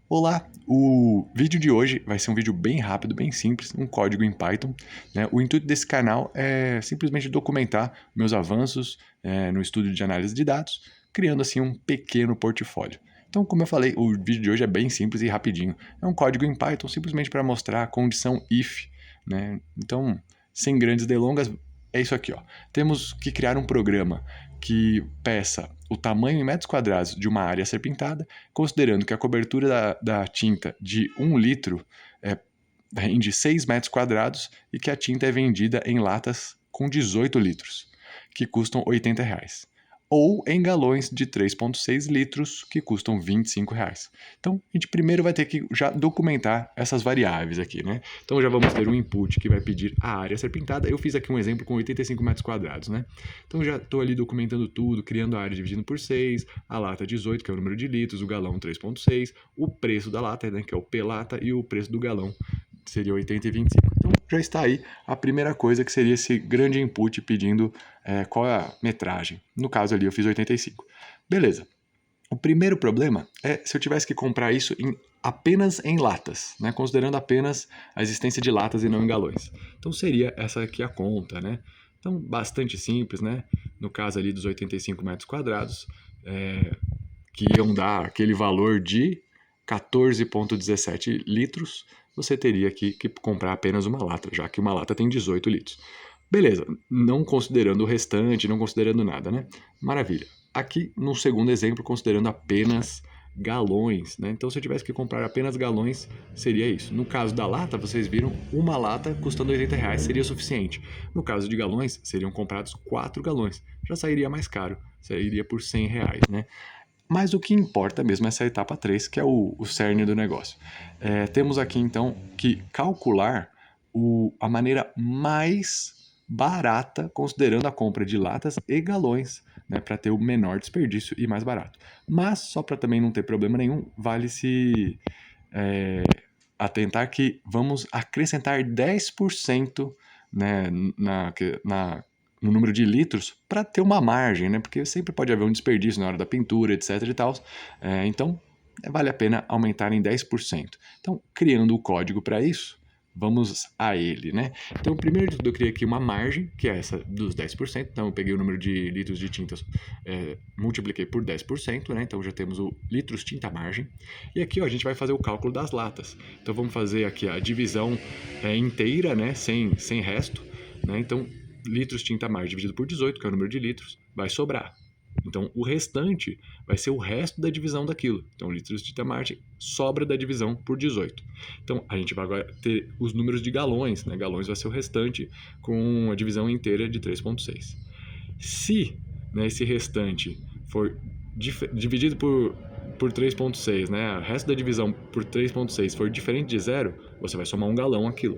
Olá, o vídeo de hoje vai ser um vídeo bem rápido, bem simples, um código em Python, né? O intuito desse canal é simplesmente documentar meus avanços no estudo de análise de dados, criando assim um pequeno portfólio. Então, como eu falei, o vídeo de hoje é bem simples e rapidinho. É um código em Python simplesmente para mostrar a condição if, né? Então, sem grandes delongas, é isso aqui, ó. Temos que criar um programa que peça o tamanho em metros quadrados de uma área a ser pintada, considerando que a cobertura da tinta de 1 litro rende 6 metros quadrados e que a tinta é vendida em latas com 18 litros, que custam R$ 80. Ou em galões de 3,6 litros, que custam R$ 25. Então, a gente primeiro vai ter que já documentar essas variáveis aqui, né? Então, já vamos ter um input que vai pedir a área a ser pintada. Eu fiz aqui um exemplo com 85 metros quadrados, né? Então, já estou ali documentando tudo, criando a área dividindo por 6, a lata 18, que é o número de litros, o galão 3,6, o preço da lata, né, que é o P lata, e o preço do galão seria 80 e 25. Então, já está aí a primeira coisa, que seria esse grande input pedindo qual é a metragem. No caso ali eu fiz 85. Beleza. O primeiro problema é se eu tivesse que comprar isso apenas em latas, né? Considerando apenas a existência de latas e não em galões. Então seria essa aqui a conta, né? Então, bastante simples, né? No caso ali dos 85 metros quadrados, que iam dar aquele valor de 14,17 litros, você teria que comprar apenas uma lata, já que uma lata tem 18 litros. Beleza, não considerando o restante, não considerando nada, né? Maravilha. Aqui, no segundo exemplo, considerando apenas galões, né? Então, se eu tivesse que comprar apenas galões, seria isso. No caso da lata, vocês viram, uma lata custando R$ 80 seria suficiente. No caso de galões, seriam comprados 4 galões. Já sairia mais caro, sairia por R$ 100, né? Mas o que importa mesmo é essa etapa 3, que é o cerne do negócio. Temos aqui, então, que calcular a maneira mais barata, considerando a compra de latas e galões, né, para ter o menor desperdício e mais barato. Mas, só para também não ter problema nenhum, vale-se atentar que vamos acrescentar 10%, né, no número de litros para ter uma margem, né? Porque sempre pode haver um desperdício na hora da pintura, etc e tal. Então, vale a pena aumentar em 10%. Então, criando o código para isso, vamos a ele, né? Então, primeiro de tudo, eu criei aqui uma margem, que é essa dos 10%. Então, eu peguei o número de litros de tintas, multipliquei por 10%, né? Então, já temos o litros tinta margem. E aqui, ó, a gente vai fazer o cálculo das latas. Então, vamos fazer aqui a divisão inteira, né? Sem resto, né? Então, litros tinta margem dividido por 18, que é o número de litros, vai sobrar. Então, o restante vai ser o resto da divisão daquilo. Então, litros de tinta margem sobra da divisão por 18. Então, a gente vai agora ter os números de galões, né? Galões vai ser o restante com a divisão inteira de 3,6. Se, né, esse restante for dividido por 3,6, né? O resto da divisão por 3,6 for diferente de zero, você vai somar um galão aquilo.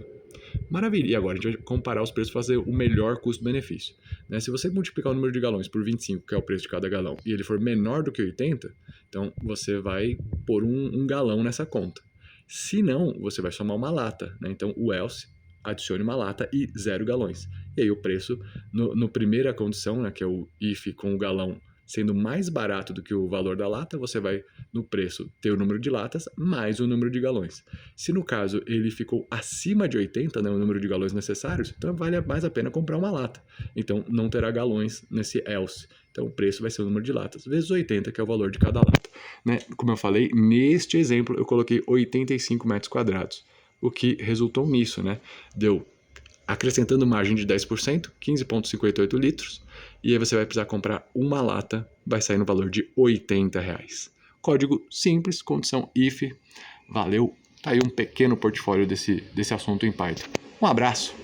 Maravilha, e agora a gente vai comparar os preços para fazer o melhor custo-benefício. Né? Se você multiplicar o número de galões por 25, que é o preço de cada galão, e ele for menor do que 80, então você vai pôr um galão nessa conta. Se não, você vai somar uma lata. Né? Então o else adicione uma lata e 0 galões. E aí o preço, no primeira condição, né, que é o if com o galão sendo mais barato do que o valor da lata, você vai, no preço, ter o número de latas mais o número de galões. Se no caso ele ficou acima de 80, né, o número de galões necessários, então vale mais a pena comprar uma lata. Então não terá galões nesse else. Então o preço vai ser o número de latas, vezes 80, que é o valor de cada lata. Né? Como eu falei, neste exemplo eu coloquei 85 metros quadrados, o que resultou nisso, né? Deu, acrescentando margem de 10%, 15,58 litros, e aí você vai precisar comprar uma lata, vai sair no valor de R$ 80. Código simples, condição if, valeu, tá aí um pequeno portfólio desse assunto em Python. Um abraço!